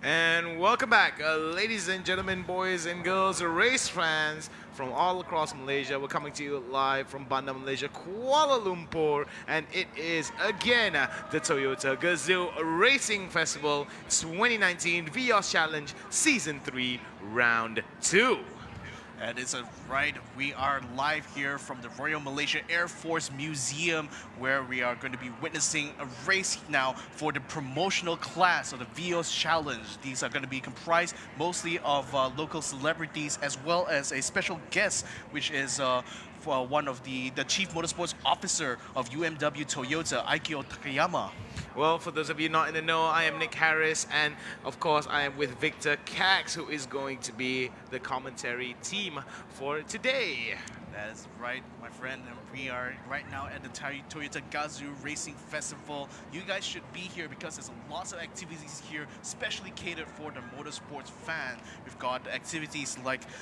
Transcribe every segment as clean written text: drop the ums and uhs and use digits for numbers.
And welcome back, ladies and gentlemen, boys and girls, race fans from all across Malaysia. We're coming to you live from Bandar, Malaysia, Kuala Lumpur, and it is again the Toyota Gazoo Racing Festival 2019 VIOS Challenge Season 3 Round 2. And it's a right. We are live here from the Royal Malaysia Air Force Museum, where we are going to be witnessing a race now for the promotional class of the VIOS Challenge. These are going to be comprised mostly of local celebrities as well as a special guest, which is for one of the Chief Motorsports Officer of UMW Toyota, Aikyo Takayama. Well, for those of you not in the know, I am Nick Harris, and of course, I am with Victor Cax, who is going to be the commentary team for today. That is right, my friend, and we are right now at the Toyota Gazoo Racing Festival. You guys should be here because there's lots of activities here, especially catered for the motorsports fan. We've got activities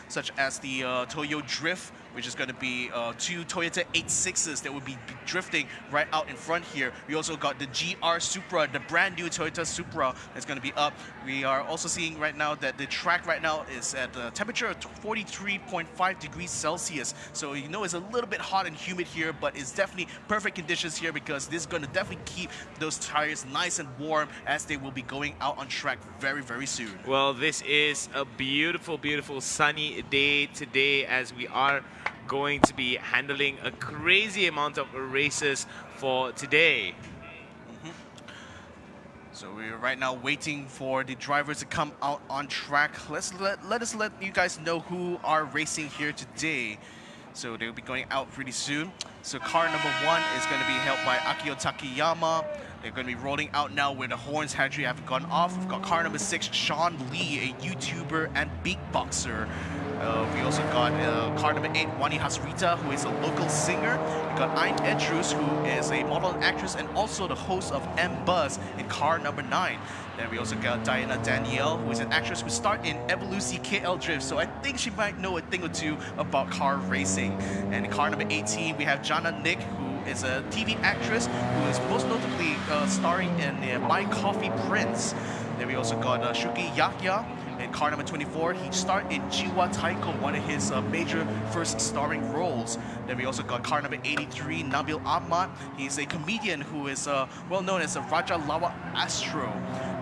such as the Toyo Drift, which is going to be two Toyota 86s that will be drifting right out in front here. We also got the GR Supra, the brand new Toyota Supra that's going to be up. We are also seeing right now that the track right now is at a temperature of 43.5 degrees Celsius. So you know it's a little bit hot and humid here, but it's definitely perfect conditions here because this is going to definitely keep those tires nice and warm as they will be going out on track very, very soon. Well, this is a beautiful, beautiful sunny day today as we are going to be handling a crazy amount of races for today. So we're right now waiting for the drivers to come out on track. Let us let you guys know who are racing here today. So they'll be going out pretty soon. So car number 1 is going to be held by Akio Takayama. They're going to be rolling out now where the horns actually have gone off. We've got car number 6, Sean Lee, a YouTuber and beatboxer. We also got car number 8, Wani Hasrita, who is a local singer. We got Ayn Edrus, who is a model and actress and also the host of M Buzz in car number 9. Then we also got Diana Danielle, who is an actress who starred in Evolusi KL Drift, so I think she might know a thing or two about car racing. And in car number 18, we have Jana Nick, who is a TV actress who is most notably starring in My Coffee Prince. Then we also got Shuki Yakya. In car number 24, he starred in Jiwa Taiko, one of his major first starring roles. Then we also got car number 83, Nabil Ahmad. He's a comedian who is well known as a Raja Lawa Astro.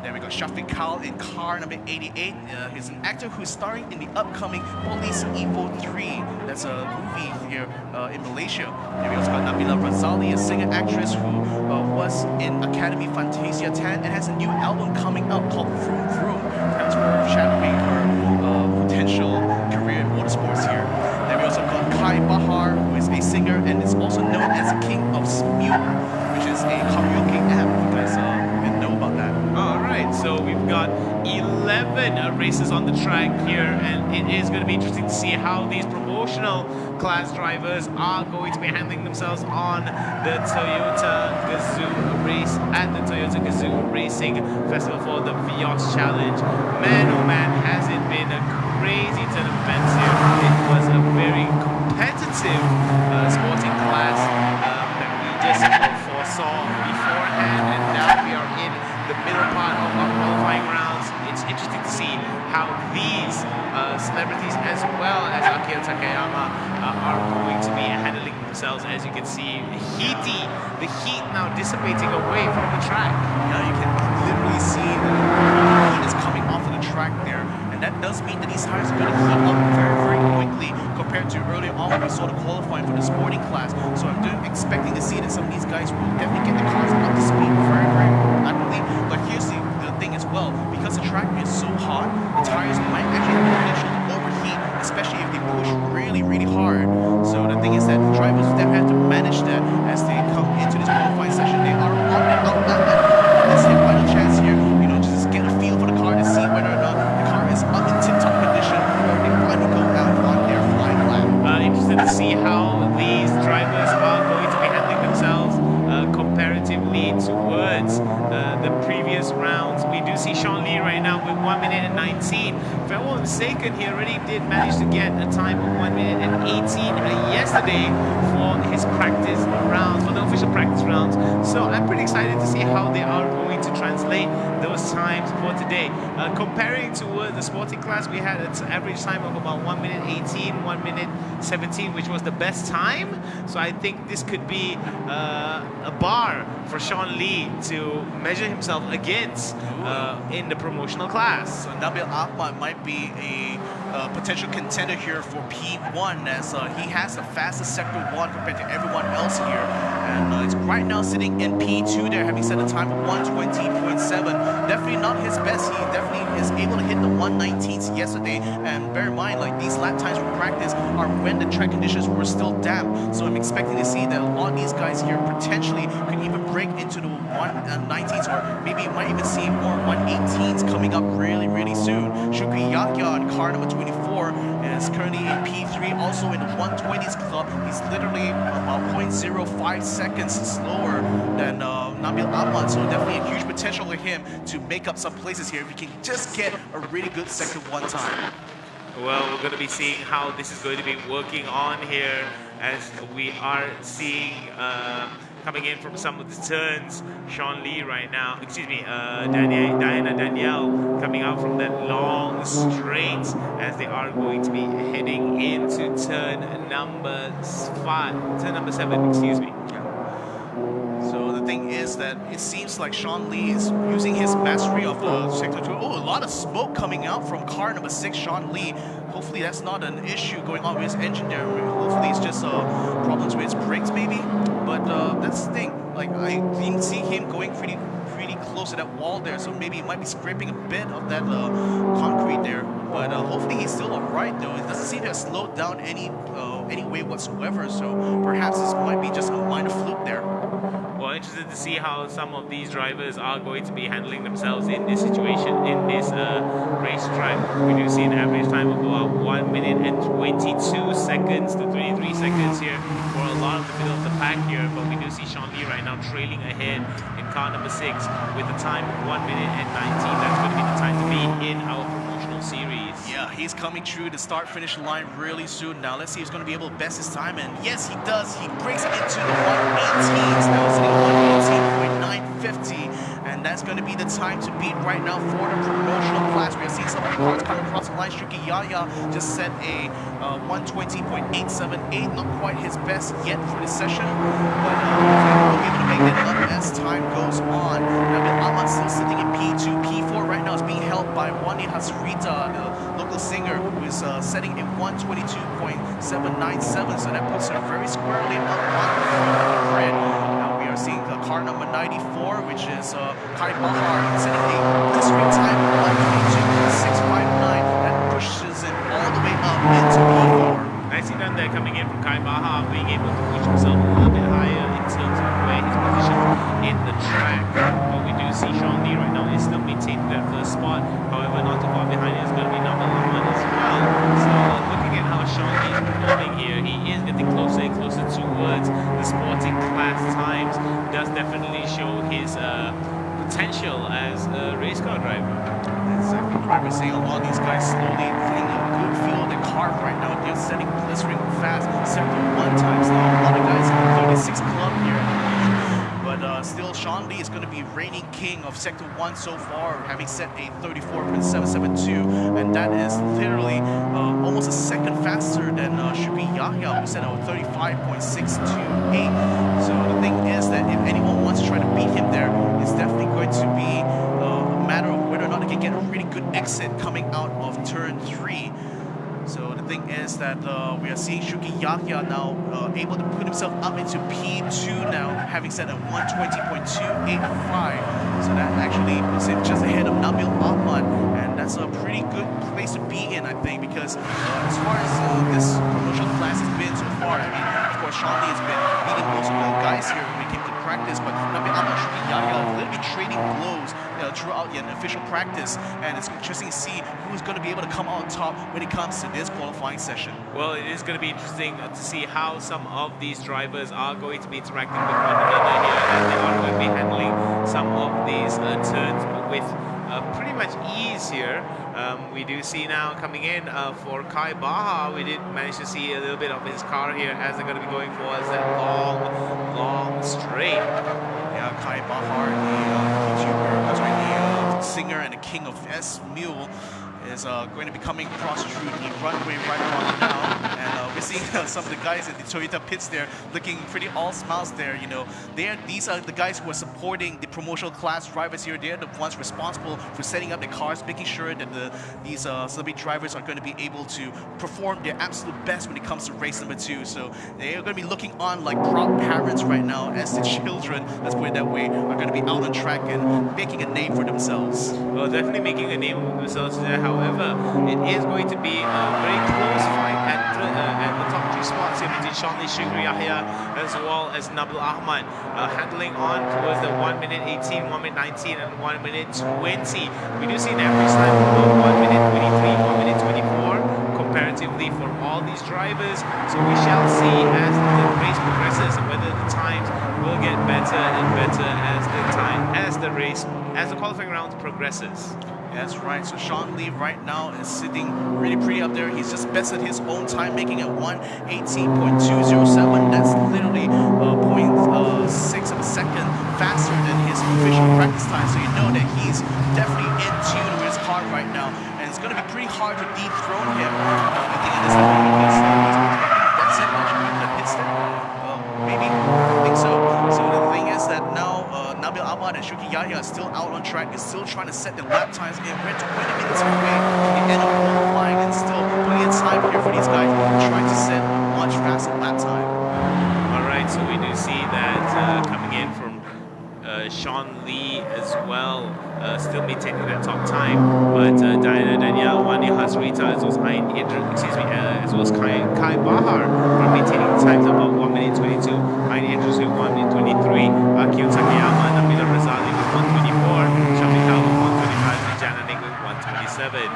Then we got Shafiq Kal in car number 88. He's an actor who's starring in the upcoming Police Evo 3. That's a movie here in Malaysia. Then we also got Nabila Razali, a singer-actress who was in Academy Fantasia 10 and has a new album coming out called Vroom Vroom. Perhaps foreshadowing her potential career in motorsports here. Then we also got Kai Bahar, who is a singer and is also known as the King of Smule, which is a karaoke app. You guys even know about that. All right, so we've got 11 races on the track here, and it is going to be interesting to see how these promotional class drivers are going to be handling themselves on the Toyota Gazoo race at the Toyota Gazoo Racing Festival for the VIOS Challenge. Man, oh man, has it been a crazy turn of events here. It was a very competitive sporting class that we just foresaw beforehand, and now we are in the middle part of our qualifying rounds. It's interesting to see how these celebrities as well as Akio Takayama are going to be handling themselves. As you can see, the heat now dissipating away from the track. Yeah, you can literally see the heat is coming off of the track there, and that does mean that these tires are going to heat up very, very quickly compared to earlier on when we saw the qualifying for the sporting class. So I'm expecting to see that some of these guys will definitely get the cars up to speed very, very rapidly. But here's the thing as well, because the track is so hot, the tires might actually have the potential to overheat, especially if they push really, really hard. So the thing is that drivers definitely have to manage that as they come into this qualifying session. They are on and out. That's their final chance here, just get a feel for the car to see whether or not the car is up in tip-top condition or they finally go out on their flying lap. Interested to see how these drivers are going to be handling themselves comparatively lead towards the previous rounds. We do see Sean Lee right now with 1 minute and 19. If I'm not mistaken, he already did manage to get a time of 1 minute and 18 yesterday for his practice rounds, for the official practice rounds. So I'm pretty excited to see how they are going to translate those times for today. Comparing to the sporting class, we had an average time of about 1 minute 18, 1 minute 17, which was the best time. So I think this could be a bar for Sean Lee to measure himself against in the promotional class. So Nabil Ahmad might be a potential contender here for P1, as he has the fastest Sector 1 compared to everyone else here. And it's right now sitting in P2 there, having set a time of 120.7. Definitely not his best. He definitely is able to hit the 119s yesterday. And bear in mind, like, these lap times for practice are when the track conditions were still damp. So I'm expecting to see that a lot of these guys here potentially could even break into the 119s, or maybe you might even see more 118s coming up really, really soon. Shukri Yahya on car number 24 is currently in P3, also in the 120s club. He's literally about 0.05 seconds slower than Nabil Ahmad, so definitely a huge potential for him to make up some places here if he can just get a really good Sector 1 time. Well, we're going to be seeing how this is going to be working on here, as we are seeing coming in from some of the turns, Sean Lee right now, excuse me, Diana Danielle coming out from that long straight, as they are going to be heading into turn number 7, excuse me. So the thing is that it seems like Sean Lee is using his mastery of Sector 2. Oh, a lot of smoke coming out from car number 6, Sean Lee. Hopefully that's not an issue going on with his engine there. Hopefully it's just problems with his brakes maybe. But that's the thing. Like, I didn't see him going pretty close to that wall there, so maybe he might be scraping a bit of that concrete there. But hopefully he's still alright though. It doesn't seem to have slowed down any way whatsoever. So perhaps this might be just a minor fluke there. Well, interested to see how some of these drivers are going to be handling themselves in this situation, in this racetrack. We do see an average time of about 1 minute and 22 seconds to 23 seconds here for a lot of the middle of the pack here. But we do see Sean Lee right now trailing ahead in car number 6 with a time of 1 minute and 19. That's going to be the time to be in our promotional series. Yeah, he's coming through the start-finish line really soon now. Let's see if he's going to be able to best his time. And yes, he does. He breaks into the 118s now, sitting 118.950. And that's going to be the time to beat right now for the promotional class. We are seeing some cars coming across the line. Shuki Yaya just set a 120.878. Not quite his best yet for this session, but we'll be able to make it up as time goes on. Nabil Ahmad still sitting in P2. P4 right now is being held by Wani Hasrita, the local singer, who is setting a 122.797. So that puts her very squarely up on the grid. Now we are seeing car number 94, which is Kai Bahar, setting a blistering time of 122.659. That pushes him all the way up into P4. Nicely done there, coming in from Kai Bahar, being able to push himself a little bit higher in terms of where his position in the track. But we do see Sean Lee right now is still maintaining that first spot. However, not too far behind is going to be Nabil Ahmad as well. So looking at how Sean Lee is performing here, he is getting closer and closer towards the sporting class times. Does definitely show his potential as a race car driver. Exactly right. We're seeing a lot of these guys slowly getting a good feel of the car right now. They're setting blistering fast, Sector 1 times now. A lot of guys in the 36 club here. But still, Sean Lee is going to be reigning king of Sector 1 so far, having set a 34.772, and that is literally almost a second faster than Shubi Yahya, who set a 35.628. So the thing is that if anyone wants to try to beat him there, it's definitely going to be a matter of whether or not they can get a really good exit coming out of turn 3. So the thing is that we are seeing Shuki Yahya now able to put himself up into P2 now, having set a 120.285. So that actually puts him just ahead of Nabil Ahmad, and that's a pretty good place to be in, I think, because as far as this promotional class has been so far, I mean, of course, Sean Lee has been beating most of the guys here when it came to practice, but Nabil Ahmad and Shuki Yahya have literally trading blows throughout an official practice, and it's interesting to see who's going to be able to come out on top when it comes to this qualifying session. Well, it is going to be interesting to see how some of these drivers are going to be interacting with one another here, and they are going to be handling some of these turns with pretty much ease here. We do see now coming in for Kai Baha, we did manage to see a little bit of his car here as they're going to be going for that long straight. Yeah, Kai Bahar, the YouTuber, the singer and the king of S Mule, is going to be coming across through the runway right about now, and we're seeing some of the guys in the Toyota pits there looking pretty all smiles there. You know, these are the guys who are supporting the promotional class drivers here. They're the ones responsible for setting up the cars, making sure that these celebrity drivers are going to be able to perform their absolute best when it comes to race number 2. So they are going to be looking on like proud parents right now as the children, let's put it that way, are going to be out on track and making a name for themselves. Well, definitely making a name for themselves there. However, it is going to be a very close fight at the top 2 spots here between Sean Lee, Shukri Yahya, as well as Nabil Ahmad, handling on towards the 1 minute 18, 1 minute 19, and 1 minute 20. We do see an average time of 1 minute 23, 1 minute 24 comparatively for all these drivers. So we shall see as the race progresses whether the times will get better and better as the qualifying round progresses. That's right. So Sean Lee right now is sitting really pretty up there. He's just bested his own time, making it 1:18.207. That's literally 0.6 of a second faster than his official practice time. So you know that he's definitely in tune with his car right now, and it's going to be pretty hard to dethrone him. I think at this point because that's it. Actually, the pits there. Maybe. I think so. So the thing is that now Nabil Ahmad and Shuki Yahya are still out on track. They're still trying to set the lap times in. We're 20 minutes away from the end of qualifying, and still plenty of time here for these guys trying to set a much faster lap time. All right, so we do see that coming in from Sean Lee as well, still maintaining that top time. But Diana Danielle, Wani Hasrita, as well as Kai Bahar are maintaining the times about 1 minute 22. Ayn Idris with 1 minute 23. Akio Takayama, Nabila Razali with 124. Shamika with 125. And Jananik with 127.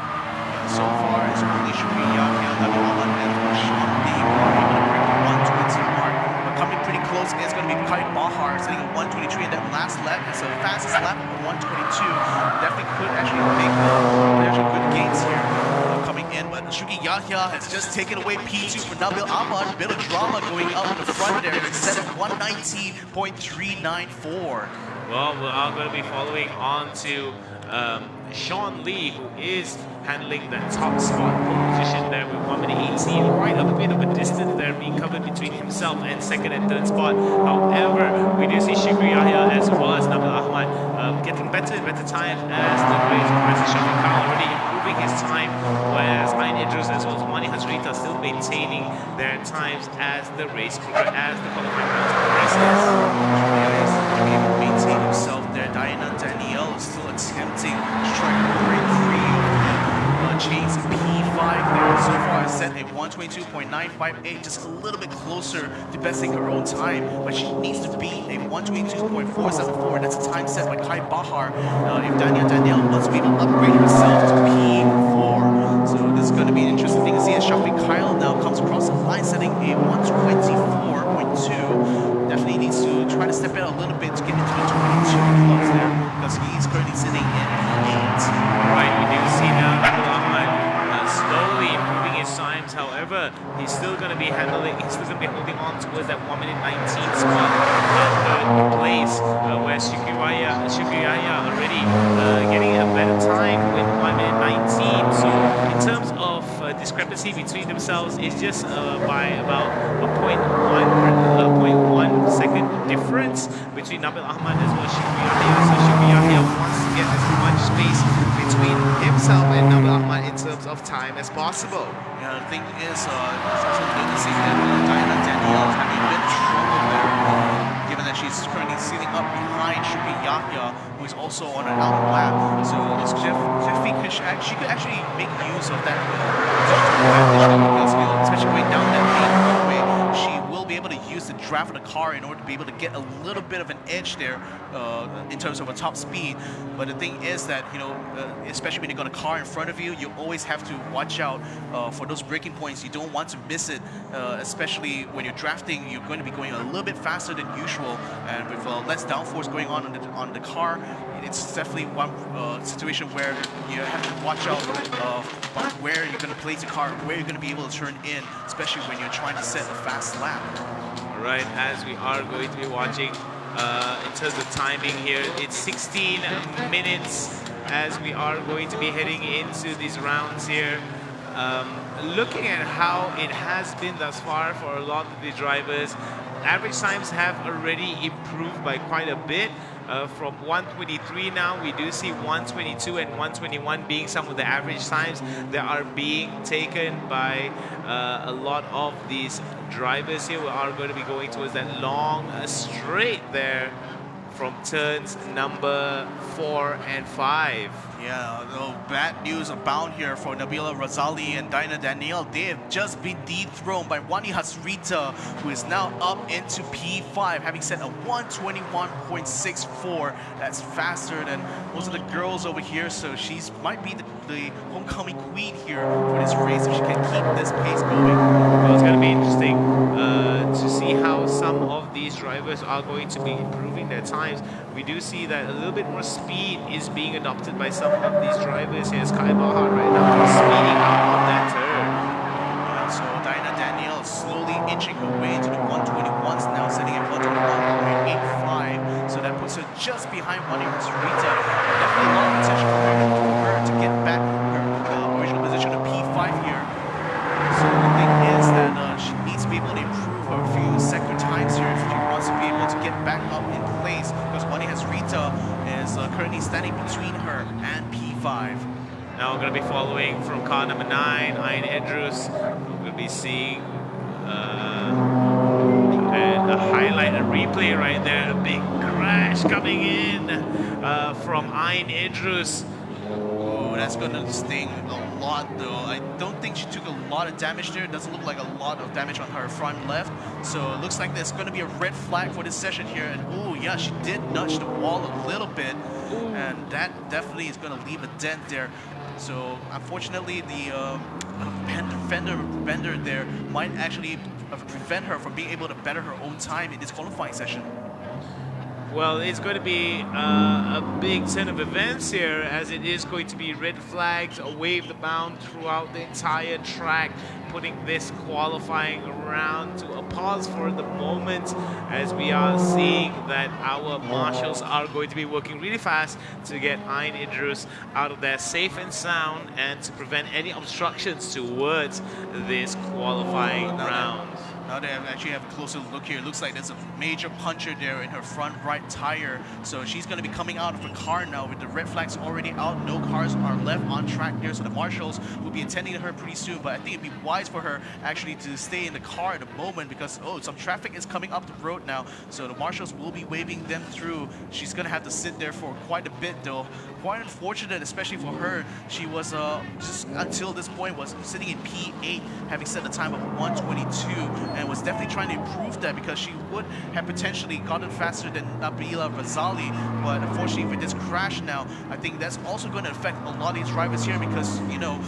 So far, it's only Shukri Yahya, Nabil Ahmad, and Sean Lee who are able to break the 120 mark. But coming pretty close is going to be Kai Bahar sitting at 123 in that last lap. It's the fastest lap of 122. Definitely could actually make good gains here coming in. But Shuki Yahya has just taken away P2 for Nabil Ahmad. A bit of drama going out in the front there. It's set at 119.394. Well, we are going to be following on to Sean Lee, who is handling that top spot position there with 1 minute 18, right a bit of a distance there being covered between himself and second and third spot. However, we do see Shukri Yahya as well as Nabil Ahmad getting better and better times as the race progresses. Shami Khan already improving his time, whereas Ayn Idris as well as Wani Hasrita still maintaining their times as the qualifying rounds progresses. Maintain himself there. Diana Danielle is still attempting to try to break free of the chains of P5 there. So far set a 122.958, just a little bit closer to besting her own time, but she needs to beat a 122.474. That's a time set by Kai Bahar. If Danielle wants to be able to upgrade herself to P4. So this is going to be an interesting thing to see as Shafi Kyle now comes across the line setting a 124.2. Definitely needs to try to step out a little bit to get into the 22 clubs there, because he's currently sitting in 8. Right, we do see now Nabil Ahmad slowly improving his times. However, he's still going to be holding on towards that 1 minute 19 spot at third place, where Shukri Yahya already getting a better time with 1 minute 19. So in terms of discrepancy between themselves is just by about a 0.1 second difference between Nabil Ahmad as well as Shukri Yahya. So Shukri Yahya wants to get as much space between himself and Nabil Ahmad in terms of time as possible. Yeah, the thing is, it's also good to see that Diana Danielle is having a bit of trouble there, given that she's currently sitting up behind Shuki Yahya, who is also on an out lap. So it's Jeffy she could actually make use of that advantage because, you know, especially going down that main runway, she will be able to use the draft of the car in order to be able to get a little bit of an edge there in terms of a top speed. But the thing is that, you know, especially when you've got a car in front of you, you always have to watch out for those braking points. You don't want to miss it, especially when you're drafting. You're going to be going a little bit faster than usual, and with less downforce going on the car, it's definitely one situation where you have to watch out where you're going to place the car, where you're going to be able to turn in, especially when you're trying to set a fast lap. Right, as we are going to be watching in terms of timing here, it's 16 minutes as we are going to be heading into these rounds here. Looking at how it has been thus far for a lot of the drivers, average times have already improved by quite a bit. From 123 now, we do see 122 and 121 being some of the average times that are being taken by a lot of these drivers here. We are going to be going towards that long straight there from turns number 4 and 5. Yeah, no, bad news abound here for Nabila Razali and Dinah Danielle. They have just been dethroned by Wani Hasrita, who is now up into P5, having set a 121.64. That's faster than most of the girls over here, so she's might be the homecoming queen here for this race if she can keep this pace going. Well, it's going to be interesting to see how some of these drivers are going to be improving their times. We do see that a little bit more speed is being adopted by some of these drivers. Here's Kai Bahar right now speeding out on that turn. So Dinah Danielle slowly inching her way into the 121s now, setting at 121.85. So that puts her just behind Wani Hasrita. Definitely a lot of potential for her to get back her original position of P5 here. So the thing is that she needs to be able to improve a few second times here if she wants to be able to get back up in place, because Wani Hasrita is currently standing between her and P5. Now we're going to be following from car number 9, Ayn Edrus. We're going to be seeing and a highlight, a replay right there. A big crash coming in from Ayn Edrus. Oh, that's going to sting a lot though. I don't think she took a lot of damage there. It doesn't look like a lot of damage on her front left. So it looks like there's going to be a red flag for this session here. And oh yeah, she did nudge the wall a little bit. And that definitely is going to leave a dent there. So unfortunately, the fender bender there might actually prevent her from being able to better her own time in this qualifying session. Well, it's going to be a big turn of events here, as it is going to be red flags waved about throughout the entire track, putting this qualifying round to a pause for the moment, as we are seeing that our marshals are going to be working really fast to get Ayn Idrus out of there safe and sound and to prevent any obstructions towards this qualifying round. Now they actually have a closer look here. It looks like there's a major puncture there in her front right tire. So she's going to be coming out of her car now with the red flags already out. No cars are left on track there. So the marshals will be attending to her pretty soon. But I think it'd be wise for her actually to stay in the car at the moment because, oh, some traffic is coming up the road now. So the marshals will be waving them through. She's going to have to sit there for quite a bit though. Quite unfortunate, especially for her. She was just until this point was sitting in P8, having set a time of 122. And was definitely trying to improve that because she would have potentially gotten faster than Nabila Razali. But unfortunately with this crash now, I think that's also going to affect a lot of these drivers here because, you know,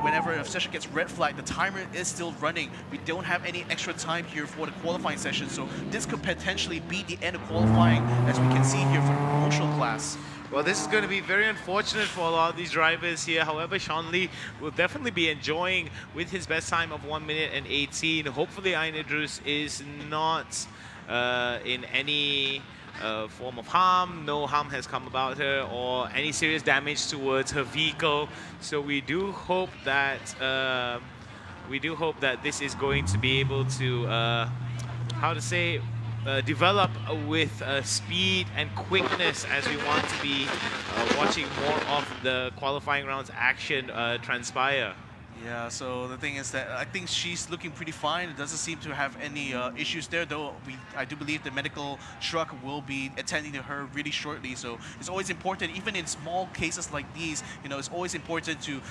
whenever a session gets red flag, the timer is still running. We don't have any extra time here for the qualifying session. So this could potentially be the end of qualifying, as we can see here for the promotional class. Well, this is going to be very unfortunate for a lot of these drivers here. However, Sean Lee will definitely be enjoying with his best time of 1 minute and 18. Hopefully, Ayn Idrus is not in any form of harm. No harm has come about her or any serious damage towards her vehicle. So we do hope that this is going to be able to, develop with speed and quickness, as we want to be watching more of the qualifying rounds action transpire. Yeah, so the thing is that I think she's looking pretty fine. It doesn't seem to have any issues there, though I do believe the medical truck will be attending to her really shortly. So it's always important, even in small cases like these, it's always important to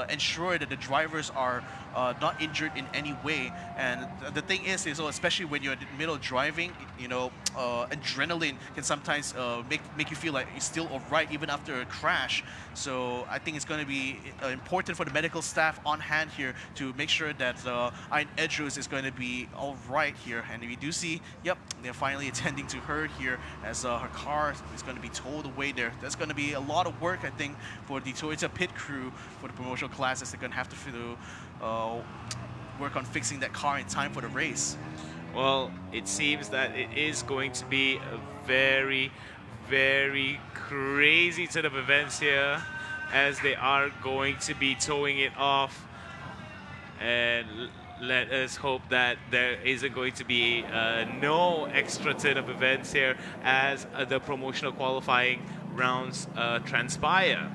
ensure that the drivers are not injured in any way. And the thing is, especially when you're in the middle of driving, adrenaline can sometimes make you feel like you're still alright even after a crash. So I think it's going to be important for the medical staff on hand here to make sure that Iron Edros is going to be all right here. And we do see, yep, they're finally attending to her here as her car is going to be towed away there. That's going to be a lot of work, I think, for the Toyota pit crew for the promotional classes. They're going to have to work on fixing that car in time for the race. Well, it seems that it is going to be a very, very crazy set of events here, as they are going to be towing it off. And let us hope that there isn't going to be no extra turn of events here as the promotional qualifying rounds transpire.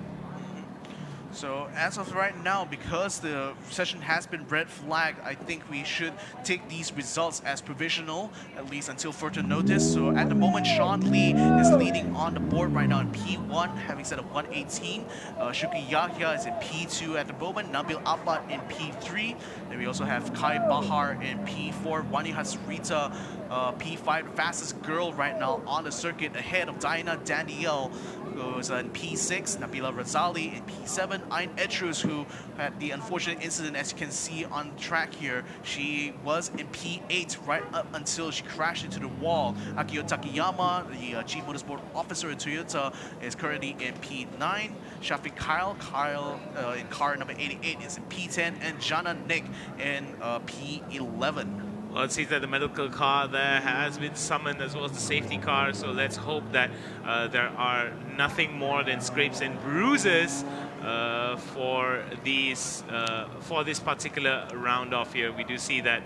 So as of right now, because the session has been red flagged, I think we should take these results as provisional, at least until further notice. So at the moment, Sean Lee is leading on the board right now in P1, having set a 118. Shuki Yahya is in P2 at the moment, Nabil Abad in P3. Then we also have Kai Bahar in P4, Wani Hasrita P5, the fastest girl right now on the circuit, ahead of Diana Danielle, who's in P6, Nabila Razali in P7, Ayn Edrus, who had the unfortunate incident, as you can see on track here. She was in P8 right up until she crashed into the wall. Akio Takayama, the Chief Motorsport Officer in Toyota, is currently in P9. Shafiq Kyle in car number 88 is in P10, and Jana Nick in P11. Well, it seems that the medical car there has been summoned, as well as the safety car, so let's hope that there are nothing more than scrapes and bruises for this particular round off here. We do see that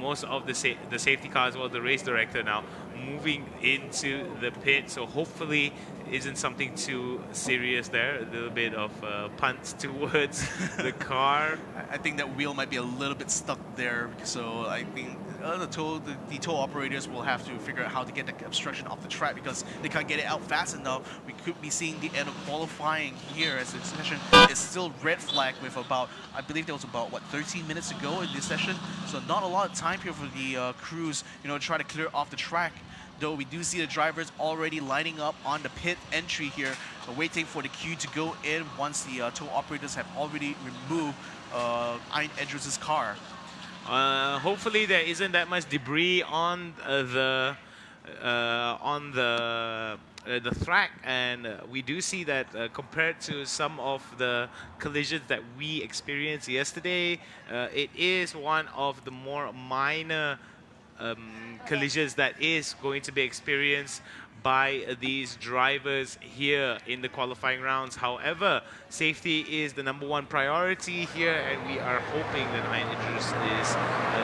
most of the safety cars, well, the race director now moving into the pit, so hopefully isn't something too serious there. A little bit of punt towards the car. I think that wheel might be a little bit stuck there, so I think the tow operators will have to figure out how to get the obstruction off the track, because they can't get it out fast enough. We could be seeing the end of qualifying here, as the session is still red flag with about, I believe there was about, 13 minutes to go in this session. So not a lot of time here for the crews, to try to clear off the track. Though we do see the drivers already lining up on the pit entry here, waiting for the queue to go in once the tow operators have already removed Iron Edros' car. Hopefully there isn't that much debris on the track, and we do see that compared to some of the collisions that we experienced yesterday, it is one of the more minor collisions that is going to be experienced by these drivers here in the qualifying rounds. However, safety is the #1 priority here, and we are hoping that Iron Edros is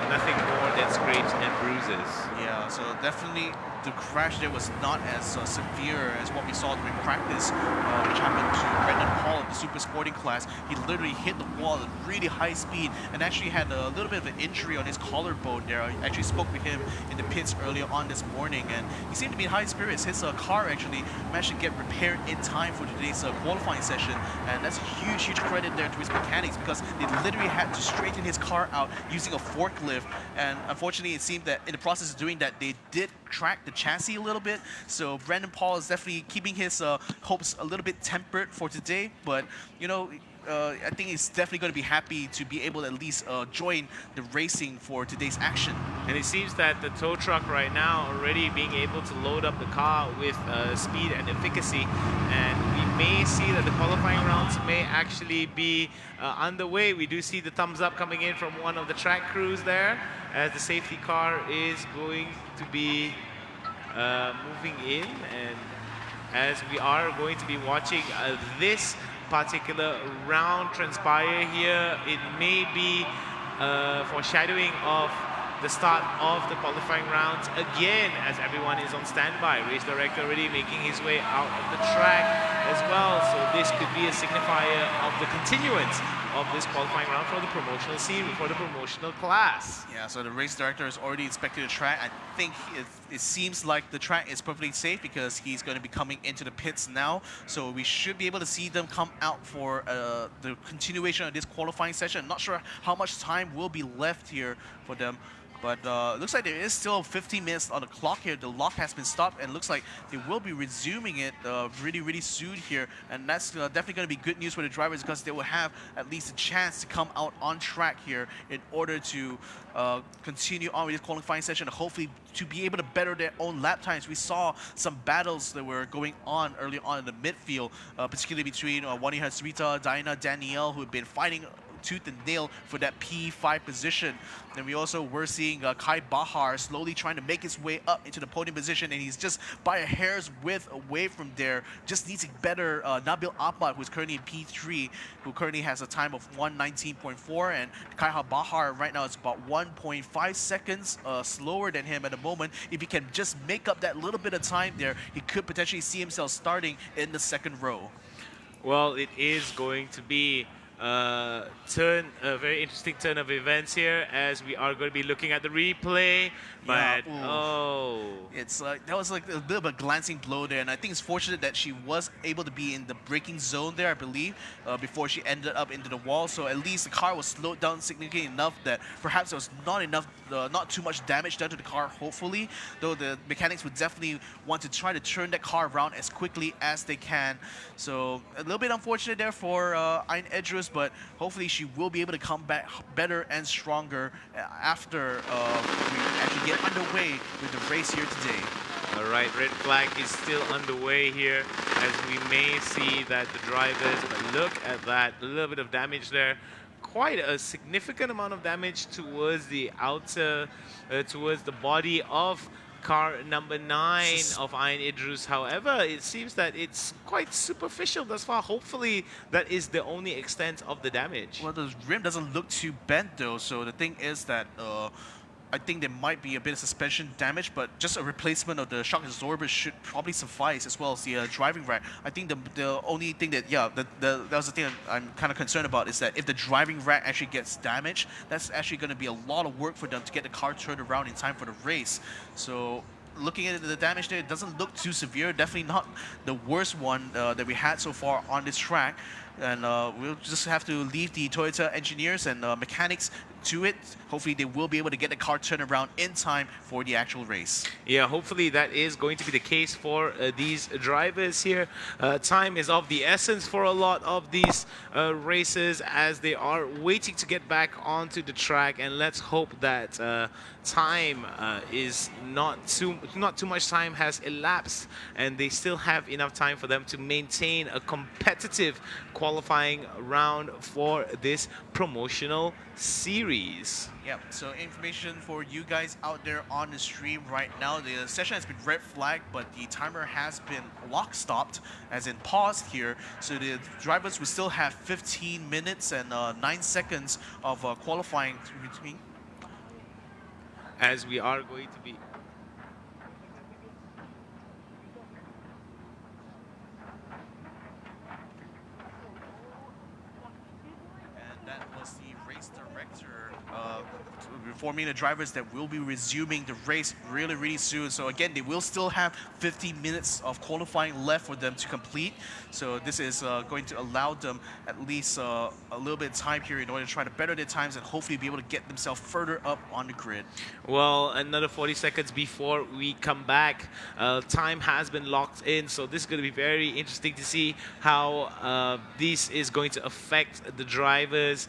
nothing more than scrapes and bruises. Yeah, so definitely the crash there was not as severe as what we saw during practice, which happened to Brendan Paul of the super sporting class. He literally hit the wall at really high speed and actually had a little bit of an injury on his collarbone there. I actually spoke with him in the pits earlier on this morning, and he seemed to be in high spirits. His car actually managed to get repaired in time for today's qualifying session, and that's a huge credit there to his mechanics, because they literally had to straighten his car out using a forklift. And unfortunately, it seemed that in the process of doing that, they did crack the chassis a little bit. So Brandon Paul is definitely keeping his hopes a little bit tempered for today, but I think he's definitely going to be happy to be able to at least join the racing for today's action. And it seems that the tow truck right now already being able to load up the car with speed and efficacy, and we may see that the qualifying rounds may actually be underway. We do see the thumbs up coming in from one of the track crews there, as the safety car is going to be moving in, and as we are going to be watching this particular round transpire here, it may be foreshadowing of the start of the qualifying rounds again, as everyone is on standby. Race director already making his way out of the track as well, so this could be a signifier of the continuance of this qualifying round for the promotional series, for the promotional class. Yeah, so the race director has already inspected the track. I think it seems like the track is perfectly safe because he's going to be coming into the pits now. So we should be able to see them come out for the continuation of this qualifying session. Not sure how much time will be left here for them. But looks like there is still 15 minutes on the clock here. The lock has been stopped, and looks like they will be resuming it really soon here. And that's definitely going to be good news for the drivers because they will have at least a chance to come out on track here in order to continue on with this qualifying session and hopefully to be able to better their own lap times. We saw some battles that were going on early on in the midfield, particularly between Wani Hasrita, Diana, Danielle, who have been fighting tooth and nail for that P5 position. And we also were seeing Kai Bahar slowly trying to make his way up into the podium position, and he's just by a hair's width away from there. Just needs a better Nabil Ahmad, who's currently in P3, who currently has a time of 1:19.4, and Kai Bahar right now is about 1.5 seconds slower than him at the moment. If he can just make up that little bit of time there, he could potentially see himself starting in the second row. Well, it is going to be a very interesting turn of events here as we are going to be looking at the replay. But It's like that was like a bit of a glancing blow there, and I think it's fortunate that she was able to be in the braking zone there, I believe, before she ended up into the wall. So at least the car was slowed down significantly enough that perhaps there was not too much damage done to the car. Hopefully, though the mechanics would definitely want to try to turn that car around as quickly as they can. So a little bit unfortunate there for Ayn Edrus, but hopefully she will be able to come back better and stronger after we actually get underway with the race here today. All right, red flag is still underway here as we may see that the drivers, look at that, a little bit of damage there. Quite a significant amount of damage towards the outer, towards the body of car number 9 of Ayn Idrus. However, it seems that it's quite superficial thus far. Hopefully, that is the only extent of the damage. Well, the rim doesn't look too bent though, so the thing is that I think there might be a bit of suspension damage, but just a replacement of the shock absorber should probably suffice, as well as the driving rack. I think the only thing that, that was the thing I'm kind of concerned about, is that if the driving rack actually gets damaged, that's actually going to be a lot of work for them to get the car turned around in time for the race. So looking at the damage there, it doesn't look too severe. Definitely not the worst one that we had so far on this track. And we'll just have to leave the Toyota engineers and mechanics to it. Hopefully they will be able to get the car turned around in time for the actual race. Yeah, hopefully that is going to be the case for these drivers here. Time is of the essence for a lot of these races as they are waiting to get back onto the track, and let's hope that time is not too much time has elapsed and they still have enough time for them to maintain a competitive qualifying round for this promotional series. Yep, so information for you guys out there on the stream right now. The session has been red flagged, but the timer has been lock stopped, as in paused here. So the drivers will still have 15 minutes and 9 seconds of qualifying between. As we are going to be That was the race director informing the drivers that we'll be resuming the race really soon. So again, they will still have 50 minutes of qualifying left for them to complete. So this is going to allow them at least a little bit of time here in order to try to better their times and hopefully be able to get themselves further up on the grid. Well, another 40 seconds before we come back. Time has been locked in, so this is going to be very interesting to see how this is going to affect the drivers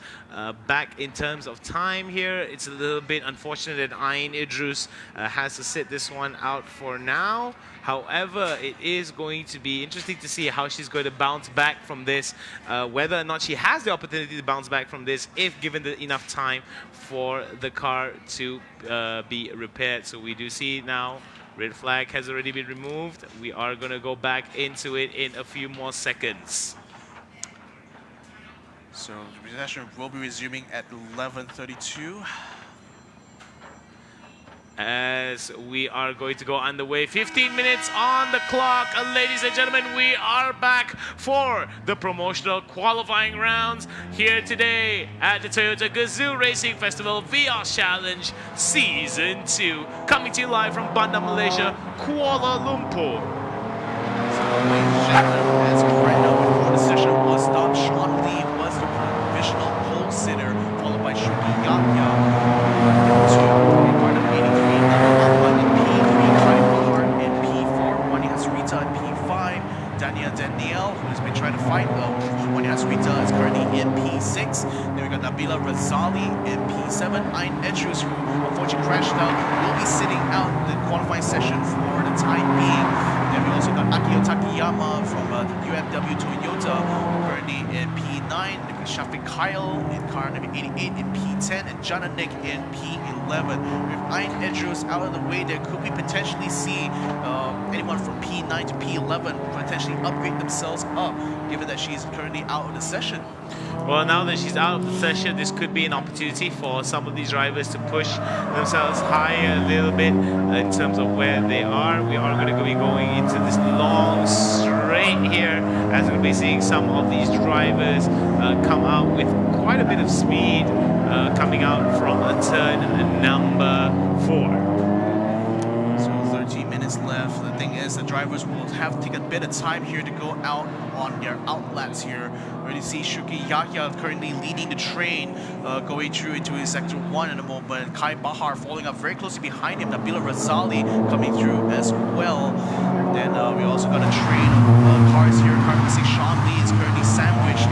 back in terms of time here. It's a little bit unfortunate that Ayn Idrus has to sit this one out for now. However, it is going to be interesting to see how she's going to bounce back from this, whether or not she has the opportunity to bounce back from this if given enough time for the car to be repaired. So we do see now red flag has already been removed. We are going to go back into it in a few more seconds. So the session will be resuming at 11:32. as we are going to go underway. 15 minutes on the clock. Ladies and gentlemen, we are back for the promotional qualifying rounds here today at the Toyota Gazoo Racing Festival VR Challenge Season 2. Coming to you live from Bandar, Malaysia, Kuala Lumpur. So, ladies and gentlemen, as of right now, before the session was stopped, Sean Lee was the provisional pole sitter, followed by Shuki Yahya. Danielle, who has been trying to fight Wani Hasrita, is currently in P6. Then we got Nabila Razali in P7. Ayn Edrus, who unfortunately crashed out, will be sitting out the qualifying session for the time being. Then we also got Akio Takayama from the UMW Toyota, currently in P9. Shafiq Kyle in car number 88 in P10, and Jananik in P11. With Ayn Edrus out of the way, there could we potentially see anyone from P9 to P11 potentially upgrade themselves up, given that she's currently out of the session. Well, now that she's out of the session, this could be an opportunity for some of these drivers to push themselves higher a little bit in terms of where they are. We are going to be going into this long straight here, as we're going to be seeing some of these drivers come out with quite a bit of speed coming out from a turn number 4. 13 minutes left. The thing is, the drivers will have to take a bit of time here to go out on their outlets here. Where you see Shuki Yahya currently leading the train, going through into his sector 1 in a moment. Kai Bahar following up very closely behind him. Nabila Razali coming through as well. Then we also got a train of cars here. Car number 6, Sean Lee, is currently sandwiched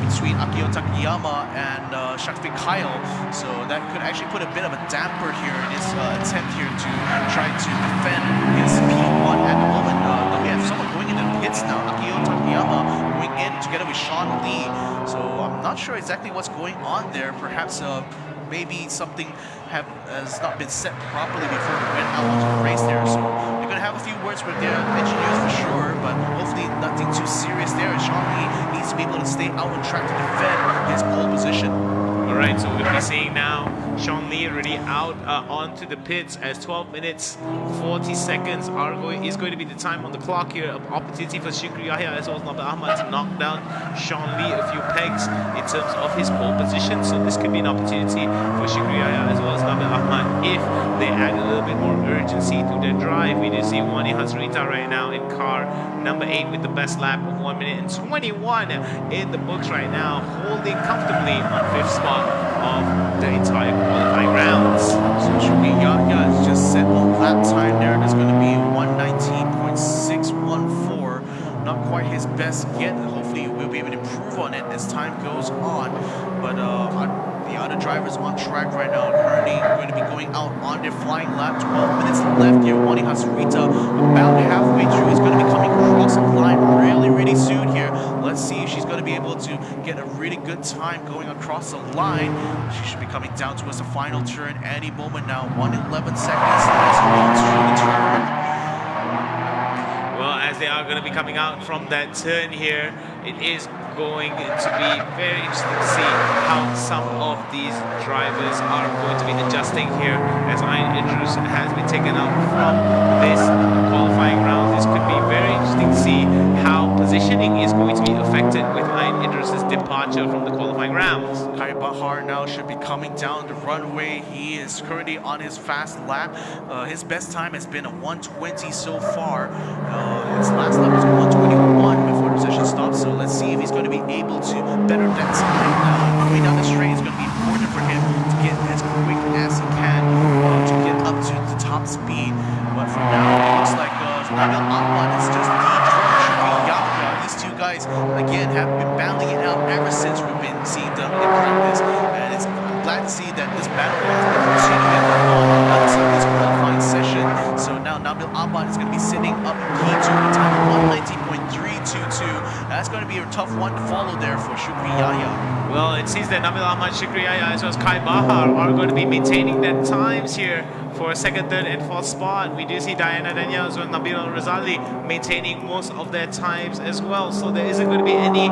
between Akio Takayama and Shafiq Kyle. So that could actually put a bit of a damper here in his attempt here to try to defend his P1 at the moment. We have someone going into the pits now. Akio Takayama going in together with Sean Lee. So I'm not sure exactly what's going on there. Perhaps maybe something has not been set properly before we went out onto the race there. So they're going to have a few words with their engineers for sure, but hopefully nothing too serious there. And Sean Lee needs to be able to stay out on track to defend his pole position. Alright, so we're going to be seeing now Sean Lee already out onto the pits as 12 minutes 40 seconds is going to be the time on the clock here. An opportunity for Shukri Yahya as well as Nabil Ahmad to knock down Sean Lee a few pegs in terms of his pole position. So this could be an opportunity for Shukri Yahya as well as Nabil Ahmad if they add a little bit more urgency to their drive. We do see Wani Hasrita right now in car number 8 with the best lap of 1 minute and 21 in the books right now, holding comfortably on 5th spot of the entire qualifying rounds. So Shuki Yahya has just set a lap time there. There's going to be 119.614. Not quite his best yet. Hopefully we'll be able to improve on it as time goes on. But the other drivers on track right now are currently going to be going out on their flying lap. 12 minutes left here. Wani Hasrita about halfway through is going to be coming across the line really soon here. Let's see if she's going to be able to get a really good time going across the line. She should be coming down towards the final turn any moment now. 1:11 seconds as we go through the turn. Well, as they are going to be coming out from that turn here, it is going to be very interesting to see how some of these drivers are going to be adjusting here as Ayn Edrus has been taken out from this qualifying round. This could be very interesting to see how positioning is going to be affected with Ayn Edrus's departure from the qualifying rounds. Kai Bahar now should be coming down the runway. He is currently on his fast lap. His best time has been a 120 so far. His last lap was 121 before the session stopped, so let's see if he's going to be able to better that time. Going down the straight is going to be important for him to get as quick as he can to get up to the top speed. But for now, it looks like Nabil Ahmad is just the Yahya. These two guys, again, have been battling it out ever since we've been seeing them in practice. And I'm glad to see that this battle has been continuing on until this qualifying session. So now Nabil Ahmad is going to be sitting up P2 with a time of 119.322. That's going to be a tough one to follow there for Shukri Yahya. Well, it seems that Nabil Ahmad, Shukri Yahya as well as Kai Bahar are going to be maintaining their times here for second, third, and fourth spot. We do see Diana Danielle as well, Nabil Razali maintaining most of their times as well. So there isn't going to be any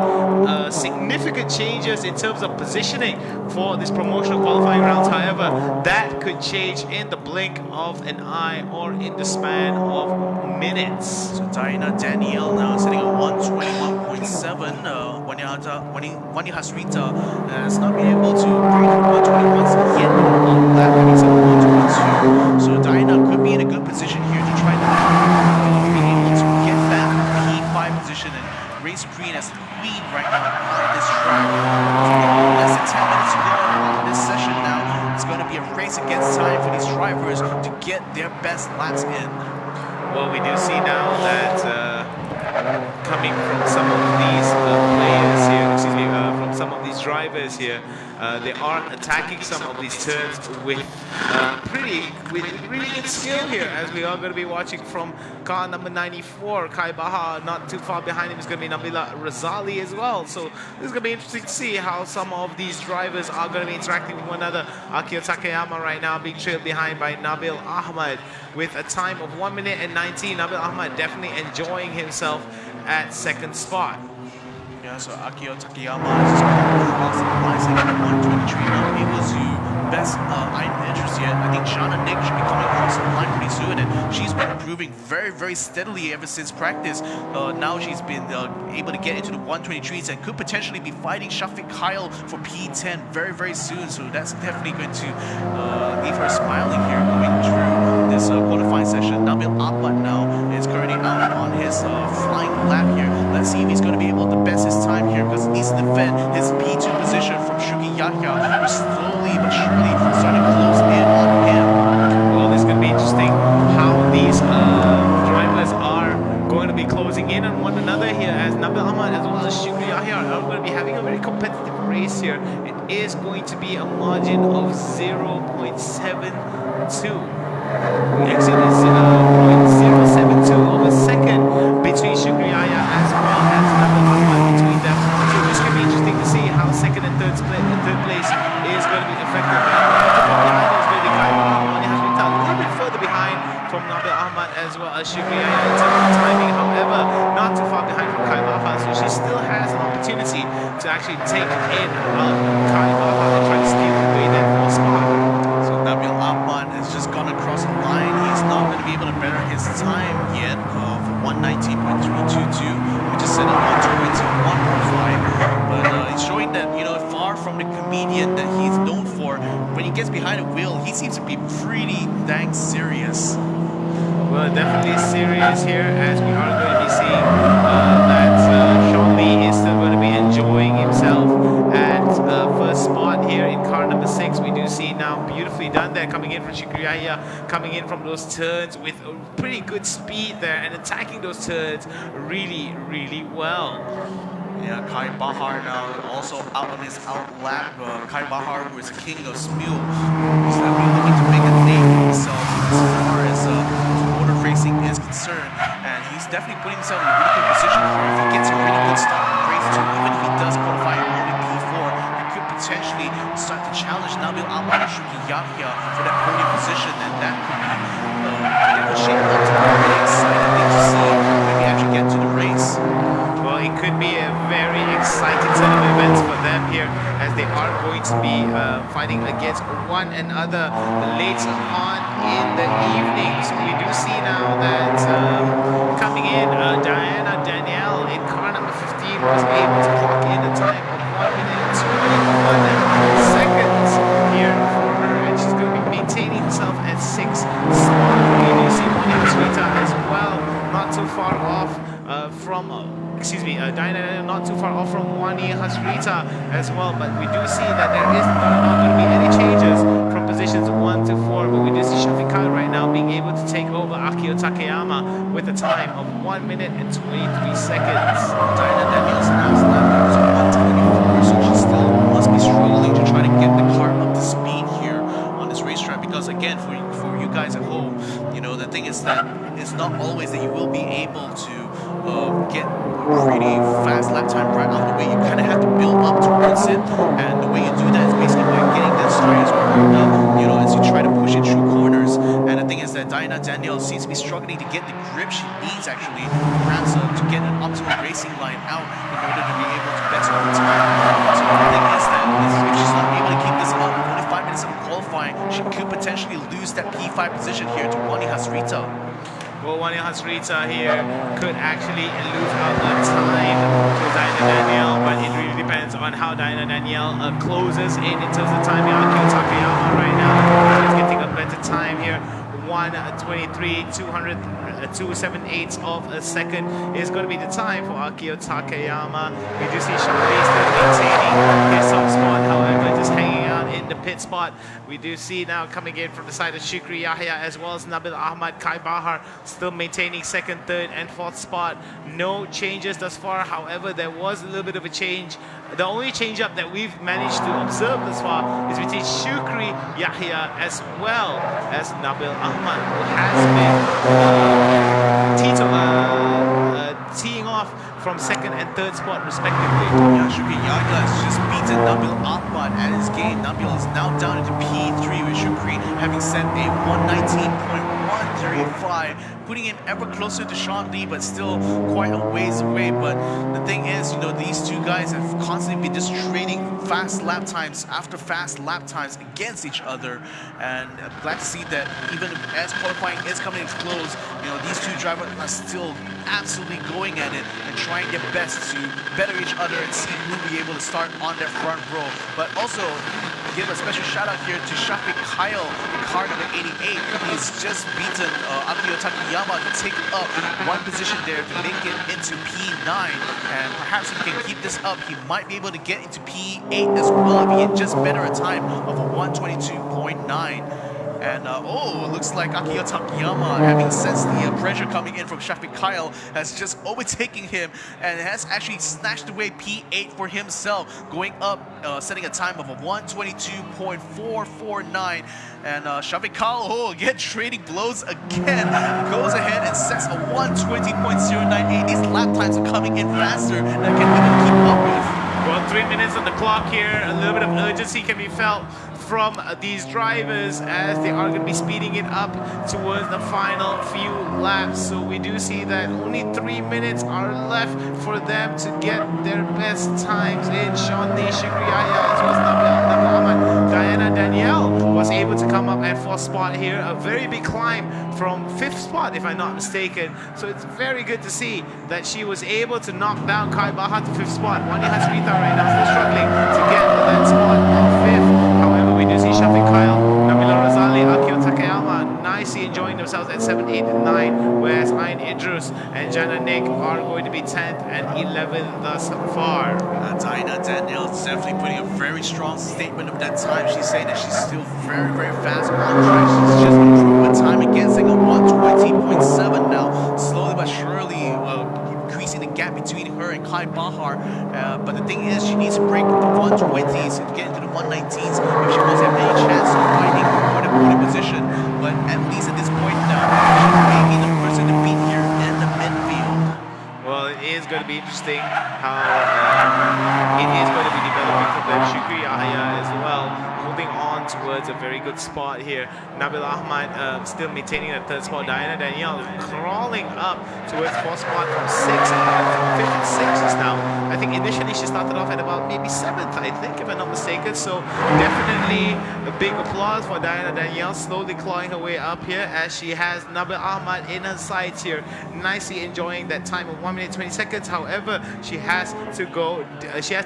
significant changes in terms of positioning for this promotional qualifying rounds. However, that could change in the blink of an eye or in the span of minutes. So Diana Danielle now sitting at 121.7. Wani Hasrita has not been able to break 121s yet on lap. He's at 122. So Diana could be in a good position here to try to be able to get that P5 position and race green as the queen right now on this track. Less than 10 minutes to go on this session now. It's going to be a race against time for these drivers to get their best laps in. Well, we do see now that coming from some of these players here, excuse me, from some of these drivers here, they are attacking some of these turns with really good skill here, as we are going to be watching from car number 94, Kai Baha. Not too far behind him is going to be Nabila Razali as well. So this is going to be interesting to see how some of these drivers are going to be interacting with one another. Akio Takayama right now being trailed behind by Nabil Ahmad with a time of 1 minute and 19. Nabil Ahmad definitely enjoying himself at second spot. Yeah, so Akio Takayama is just going to cross the line second at 123. Not able to best I'm interested yet. I think Shauna Nick should be coming across the line pretty soon, and she's been improving very steadily ever since practice. Now she's been able to get into the 123s and could potentially be fighting Shafiq Kyle for P10 very soon. So that's definitely going to leave her smiling here going through this qualifying session. Nabil Ahmad now is currently out on his flying lap here. Let's see if he's going to be able to best his time here, because he needs to defend his P2 position from Shuki Yahya, who's slowly but surely starting to close in on him. Well, this is going to be interesting how these drivers are going to be closing in on one another here, as Nabil Ahmad as well as Shukri Yahya are going to be having a very competitive race here. It is going to be a margin of 0.72. Actually, 0.072 of a second between Shukri Yahya as well as Nabil Ahmad between them. So this could be interesting to see how second and third place is going to be affected. A little bit further behind from Nabil Ahmad as well as Shukri Yahya in terms of timing. However, not too far behind from Kai Baha, so she still has an opportunity to actually take in Kai Baha and try to steal away that fourth spot. So Nabil Ahmad has just gone across the line. He's not going to be able to better his time yet of 119.322, which is set at 121.5. But it's showing that, you know, far from the comedian that he's known for, when he gets behind a wheel, he seems to be pretty dang serious. Well, definitely serious here, as we are going to be seeing that Sean Lee is still going to be enjoying himself at first spot here in car number 6. We do see now beautifully done there, coming in from Shikriyaya, coming in from those turns with a pretty good speed there and attacking those turns really well. Yeah, Kai Bahar now also out on his out lap. Kai Bahar, who is the king of Smule, he's definitely looking to make a name for himself as far as motor racing is concerned, and he's definitely putting himself in a really good position here. If he gets a really good start in race 2, even if he does qualify only P4, he could potentially start to challenge Nabil Ahmad and Shuki Yahya for that podium position, and that could be that could shape up to a really exciting thing to see when we actually get to the race. Well, it could be a very exciting set of events for them here, as they are going to be fighting against one another later on in the evening. So we do see now that coming in, Diana Danielle in car number 15 was able to clock in a time of 1 minute and 21 seconds here for her, and she's going to be maintaining herself at 6th spot. We do see Monica Sweeta as well, not too far off from Diana not too far off from Wani Hasrita as well, but we do see that there is not going to be any changes from positions 1 to 4, but we do see Shafiq Khan right now being able to take over Akio Takayama with a time of 1 minute and 23 seconds. Diana Daniels now is 124, so she still must be struggling to try to get the car up to speed here on this racetrack, because again, for you guys at home, you know, the thing is that it's not always that you will be able to get pretty fast lap time right out of the way. You kind of have to build up towards it, and the way you do that is basically by getting the tires warmed up, you know, as you try to push it through corners. Diana Danielle seems to be struggling to get the grip she needs, actually, perhaps to get an optimal racing line out in order to be able to best over time. So the thing is that if she's not able to keep this up, with only 5 minutes of qualifying, she could potentially lose that P5 position here to Wani Hasrita. Well, Wani Hasrita here could actually lose out on time to Diana Danielle, but it really depends on how Diana Danielle closes in terms of time. Akio Takayama right now is getting a better time here. 1:23, 278 of a second is going to be the time for Akio Takayama. We do see Shanghai still maintaining his top spot, however, just hanging out in the pit spot. We do see now coming in from the side of Shukri Yahya as well as Nabil Ahmad Kai Bahar still maintaining second, third, and fourth spot. No changes thus far. However, there was a little bit of a change. The only change up that we've managed to observe thus far is between Shukri Yahya as well as Nabil Ahmad, who has been teeing off from second and third spot respectively. Yeah, Shukri Yahya has just beaten Nabil Ahmad at his game. Nabil is now down into P3 with Shukri having set a 119.135, putting him ever closer to Sean Lee, but still quite a ways away. But the thing is, you know, these two guys have constantly been just trading fast lap times after fast lap times against each other, and I'm glad to see that even as qualifying is coming to close, you know, these two drivers are still absolutely going at it and trying their best to better each other and see who will be able to start on their front row. But also give a special shout out here to Shafiq Kyle in car number 88. He's just beaten Akio Takayama to take up one position there to make it into P9, and perhaps if he can keep this up, he might be able to get into P8 as well if he can just better a time of a 122.9. And oh, looks like Akio Takayama, having sensed the pressure coming in from Shafiq Kyle, has just overtaken him and has actually snatched away P8 for himself, going up, setting a time of a 122.449. And Shafiq Kyle, oh, again, trading blows again, goes ahead and sets a 120.098. These lap times are coming in faster than I can even keep up with. Well, 3 minutes on the clock here. A little bit of urgency can be felt from these drivers as they are going to be speeding it up towards the final few laps. So we do see that only 3 minutes are left for them to get their best times in. Sean Lee, Shukri Yahya, as well as Nabil Ahmad. Diana Danielle was able to come up at fourth spot here. A very big climb from fifth spot, if I'm not mistaken. So it's very good to see that she was able to knock down Kai Baha to fifth spot. Wani Hasrita right now still struggling to get that spot of fifth. However, we do see Shafiq Kyle, Nabila Razali, Akio Takayama nicely enjoying themselves at 7, 8, and 9, whereas Ayn Idrus and Jana Nick are going to be 10th and 11th thus far. Diana Danielle is definitely putting a very strong statement of that time. She's saying that she's still very, very fast on track. She's just improved her time again, saying a 120.7 now, slowly but surely increasing the gap between her and Kai Bahar. But the thing is, she needs to break the 120s and get into the 119s if she wants to have any chance of finding the podium position. But at least at this point now, she may be the person to beat here in the midfield. Well, it is going to be interesting how it is going to be developing for them. Shukri Yahya as well, holding on towards a very good spot here. Nabil Ahmad still maintaining that third spot. Diana Danielle crawling up towards fourth spot from fifth and sixth now. I think initially she started off at about maybe seventh, I think, if I'm not mistaken. So definitely a big applause for Diana Danielle, slowly clawing her way up here as she has Nabil Ahmad in her sights here, nicely enjoying that time of 1 minute 20 seconds. However, she has to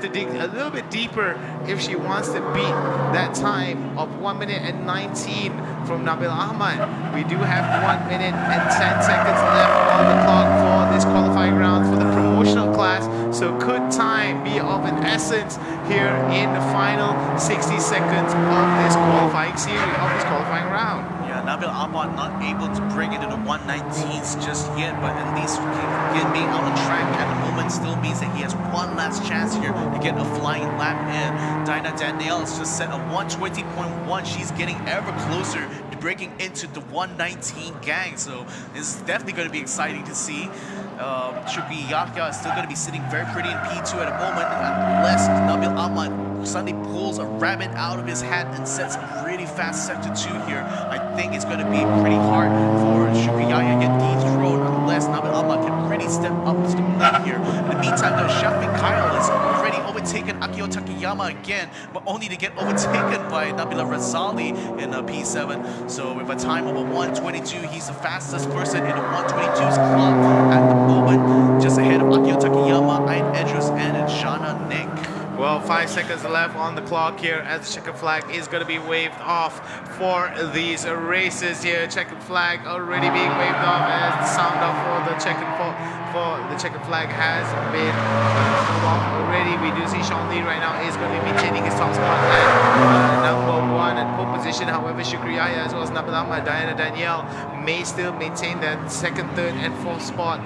dig a little bit deeper if she wants to beat that time of 1 minute and 19 from Nabil Ahmad. We do have 1 minute and 10 seconds left on the clock for this qualifying round for the promotional class. So could time be of an essence here in the final 60 seconds of this qualifying series, of this qualifying round? Yeah, Nabil Ahmad not able to break into the 119s just yet, but at least him being on the track at the moment still means that he has one last chance here to get a flying lap in. Diana Danielle has just set a 120.1. She's getting ever closer to breaking into the 119 gang. So this is definitely going to be exciting to see. Shuki Yahya is still going to be sitting very pretty in P2 at the moment, unless Nabil Ahmad suddenly pulls a rabbit out of his hat and sets a really fast sector 2 here. I think it's going to be pretty hard for Shuki Yahya to get dethroned unless Nabil Ahmad can really step up to the plate here. In the meantime, though, Shafiq Kyle has already overtaken Akio Takayama again, but only to get overtaken by Nabila Razali in P7. So with a time of a 122, he's the fastest person in the 122's club at the moment, just ahead of Akio Takayama, Ayn Edris, and Shana Nick. Well, 5 seconds left on the clock here as the checkered flag is going to be waved off for these races here. Checkered flag already being waved off as the sound off for the checkered flag has been off already. We do see Sean Lee right now is going to be maintaining his top spot at number 1 at pole position. However, Shukri Yahya as well as Nabil Ahmad, Diana Danielle may still maintain that second, third, and fourth spot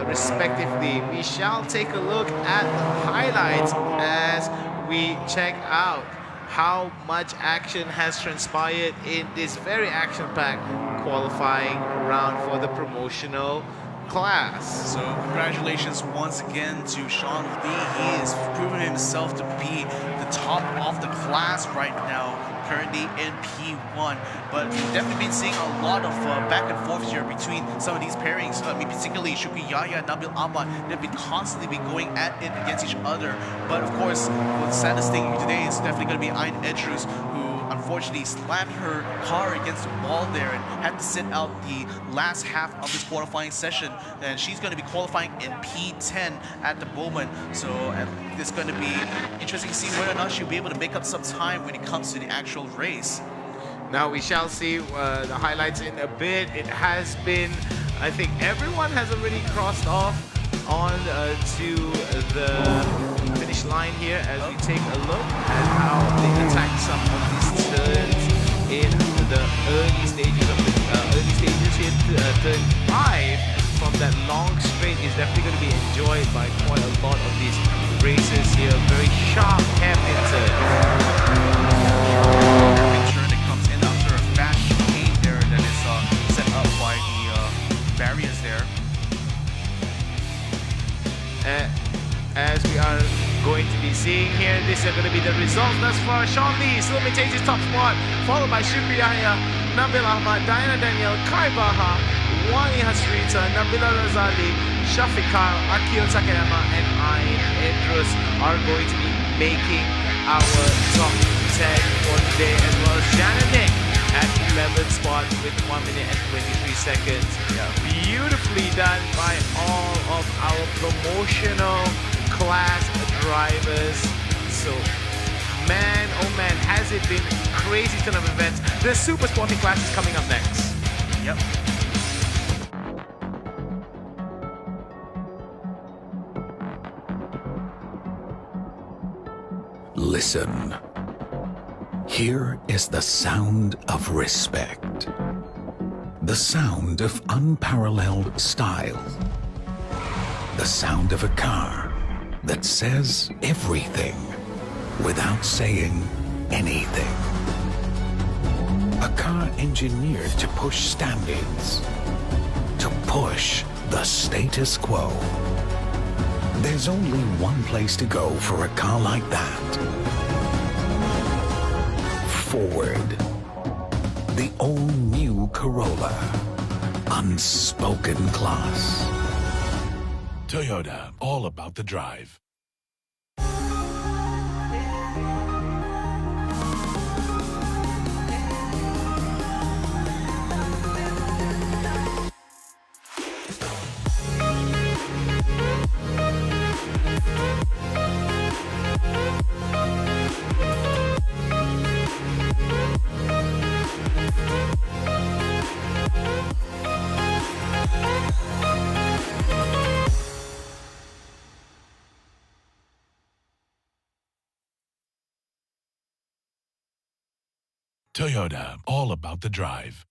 respectively. We shall take a look at the highlights as we check out how much action has transpired in this very action-packed qualifying round for the promotional class. So congratulations once again to Sean Lee. He has proven himself to be the top of the class right now, currently in P1. But we've definitely been seeing a lot of back and forth here between some of these pairings. I mean, particularly Shuki Yahya and Nabil Ahmad. They've been constantly going at it against each other. But of course, the saddest thing today is definitely going to be Ayn Edrus, who unfortunately slammed her car against the wall there and had to sit out the last half of this qualifying session. And she's going to be qualifying in P10 at the moment. So it's going to be interesting to see whether or not she'll be able to make up some time when it comes to the actual race. Now we shall see the highlights in a bit. It has been, I think everyone has already crossed off on to the finish line here as we take a look at how they attack some of these turns in the early stages of the here. Turn 5 from that long straight is definitely going to be enjoyed by quite a lot of these races here. Very sharp hairpin turn. Hairpin turn that comes in after a fast chicane there that is set up by the barriers there. As we are going to be seeing here, this is going to be the results thus far. Sean Lee still maintains his top spot, followed by Shukri Yahya, Nabil Ahmad, Diana Danielle, Kai Baha, Wani Hasrita, Nabila Razali, Shafiq Kyle, Akio Takayama, and Ayn Edrus are going to be making our top 10 for today, as well as Jana Nick at 11th spot with 1 minute and 23 seconds. Yeah. Beautifully done by all of our promotional class drivers. So, man, oh man, has it been a crazy ton of events. The super sporting class is coming up next. Yep. Listen. Here is the sound of respect. The sound of unparalleled style. The sound of a car that says everything without saying anything. A car engineered to push standards, to push the status quo. There's only one place to go for a car like that. Forward. The all-new Corolla. Unspoken class. Toyota, all about the drive. Toyota, all about the drive.